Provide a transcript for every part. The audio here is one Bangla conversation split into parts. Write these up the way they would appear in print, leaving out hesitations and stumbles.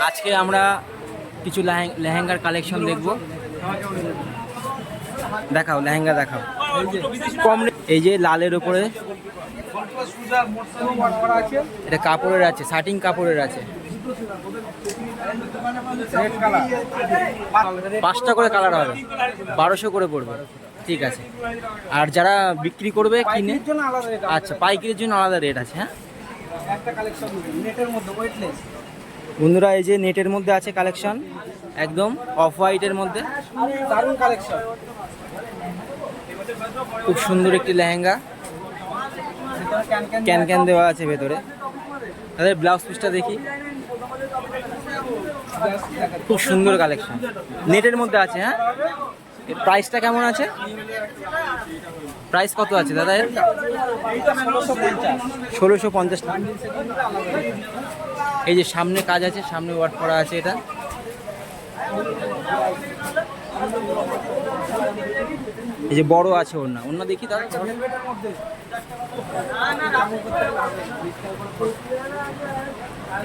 আজকে আমরা কিছু লেহেঙ্গার কালেকশন দেখব। দেখাও লেহেঙ্গা দেখাও। কম এই যে লালের উপরে এটা কাপড়ের আছে, শার্টিং কাপড়ের আছে। 5টা করে কালার হবে, 1200 করে পড়বে। ঠিক আছে। আর যারা বিক্রি করবে কিনে, আচ্ছা পাইকারির জন্য আলাদা রেট আছে। হ্যাঁ বন্ধুরা, এই যে নেটের মধ্যে আছে কালেকশন, একদম অফ হোয়াইটের মধ্যে দারুণ কালেকশন। খুব সুন্দর একটি লেহেঙ্গা, ক্যান ক্যান দেওয়া আছে ভেতরে। তাদের ব্লাউজ পিসটা দেখি, খুব সুন্দর কালেকশন, নেটের মধ্যে আছে। হ্যাঁ এর প্রাইসটা কেমন আছে? প্রাইস কত আছে দাদা এর? 1650 টাকা। এই যে সামনে কাজ আছে, সামনে ওয়ার্ক করা আছে। এটা এই যে বড় আছে ওড়না, ওড়না দেখি দাদা।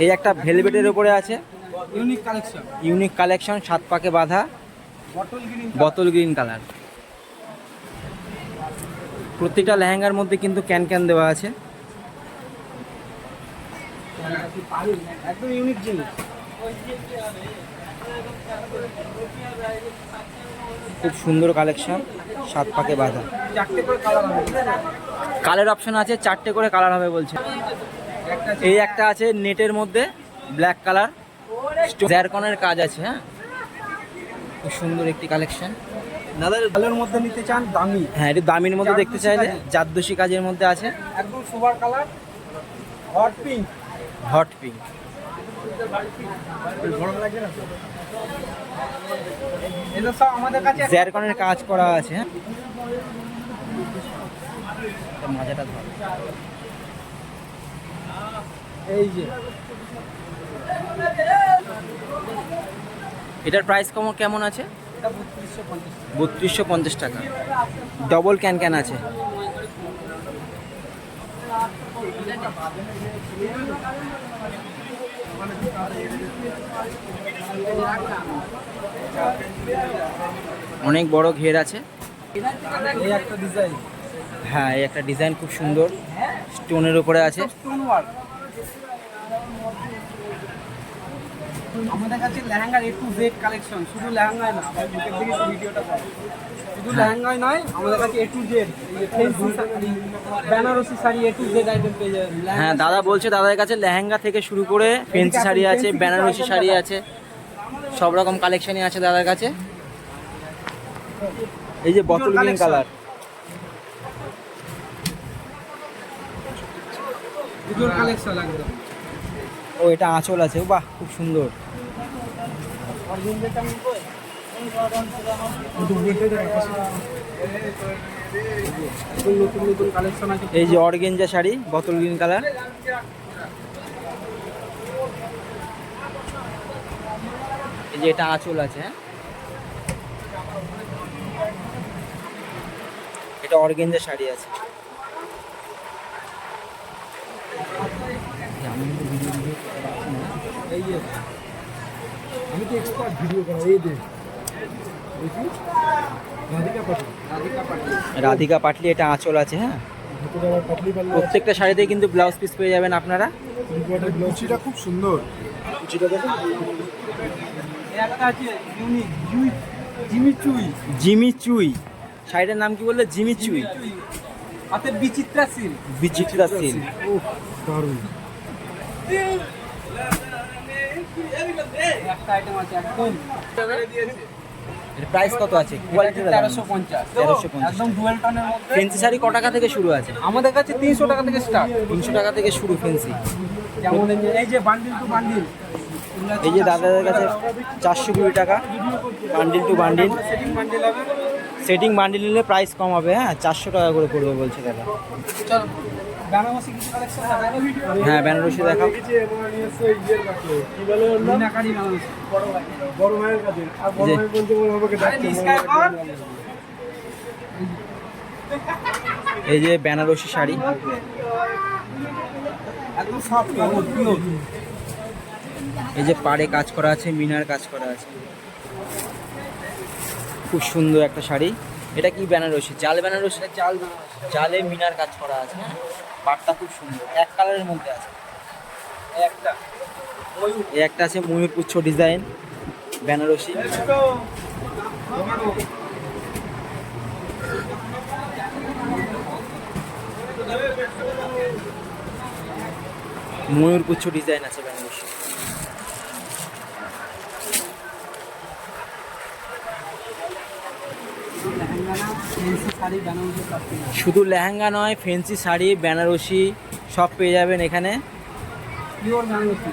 এই একটা ভেলভেটের উপরে আছে, ইউনিক কালেকশন 7 পাকে বাঁধা, বটল গ্রিন কালার। প্রত্যেকটা লেহেঙ্গার মধ্যে কিন্তু ক্যান ক্যান দেওয়া আছে, একদম ইউনিক জিনিস। খুব সুন্দর কালেকশন, 7 পাকে বাঁধা। কালার অপশন আছে, 4টে করে কালার হবে বলছে। এই একটা আছে নেটের মধ্যে ব্ল্যাক কালার, জ্যারকনের কাজ আছে। হ্যাঁ খুব সুন্দর একটি কালেকশন। দাদার কালারের মধ্যে নিতে চান দামি? হ্যাঁ এটা দামির মধ্যে দেখতে চাইলে জারদোসি কাজের মধ্যে আছে, একদম super colour, hot pink. Hot pink এটা সব আমাদের কাছে জ্যারকনের কাজ করা আছে। হ্যাঁ মাজাটা ধর। এই যে এটার প্রাইস কেমন আছে? 3250 টাকা। ডবল ক্যান ক্যান আছে। অনেক বড় ঘের আছে। এই একটা ডিজাইন, হ্যাঁ এই একটা ডিজাইন খুব সুন্দর, স্টোনের উপরে আছে। আমাদের কাছে লেহেঙ্গার A to Z কালেকশন, শুধু লেহেঙ্গায় না, বুকের দিকে ভিডিওটা করো, শুধু লেহেঙ্গায় নয়, আমাদের কাছে A to Z Banarasi sari A to Z item পেয়ে যাবেন। হ্যাঁ দাদা বলছে দাদার কাছে লেহেঙ্গা থেকে শুরু করে ফেন্সি শাড়ি আছে, বেনারসি শাড়ি আছে, সব রকম কালেকশনই আছে দাদার কাছে। এই যে বটল গ্রিন কালার, দুটোর কালেকশন একদম। ও এটা আঁচল আছে, বাহ খুব সুন্দর। এই যে organza sari, bottle green colour. এই যে এটা আঁচল আছে। হ্যাঁ এটা অর্গেঞ্জা শাড়ি আছে। আমি তো এক্সপার্ট ভিডিও করা। এই দেখ রাধিকা পাটলি, এটা আঁচল আছে। হ্যাঁ প্রত্যেকটা শাড়িতে কিন্তু ব্লাউজ পিস পেয়ে যাবেন আপনারা। কুচিটা খুব সুন্দর, কুচিটা দেখুন। জিমি চুই শাড়িটার নাম কি বললে? জিমি চুই। হাতে বিচিত্রা সিল, বিচিত্রা সিল। দারুণ একটা আইটেম আছে একদম। এর প্রাইস কত আছে? কোয়ালিটি 1350 একদম ডুয়াল টোনের মধ্যে। ফেন্সি শাড়ি কত টাকা থেকে শুরু আছে? আমাদের কাছে 300 টাকা থেকে স্টার্ট, 300 টাকা থেকে শুরু ফেন্সি। যেমন এই যে বান্ডিল টু বান্ডিল, এই যে দাদাদের কাছে 420 টাকা bundle to bundle. Setting bundle হবে, সেটিং বান্ডিল নিলে প্রাইস কম হবে। হ্যাঁ 400 টাকা করে পড়বে বলছে দাদা। চল বেনারসি কিছু কালেকশন দেখাবো। হ্যাঁ বেনারসি দেখাও। কি বলে মিনাকারি বেনারসি, বড় ভাইয়ের কাছে। আর বড় ভাই বলতে আমাকে ডাকতে। এই যে বেনারসি শাড়ি, একদম সফট পিওর। এই যে পাড়ে কাজ করা আছে, মিনার কাজ করা আছে, খুব সুন্দর একটা শাড়ি। এটা কি বেনারসি? জাল বেনারসি? জাল জালে মিনার কাজ করা আছে, হ্যাঁ। পাড়টা খুব সুন্দর, এক কালারের মধ্যে আছে। একটা এই একটা আছে ময়ূরপুচ্ছ ডিজাইন বেনারসি। ময়ূরপুচ্ছ ডিজাইন আছে বেনারসি। শুধু লেহেঙ্গা নয়, ফেন্সি শাড়ি, বেনারসি সব পেয়ে যাবেন এখানে। পিওর বেনারসি।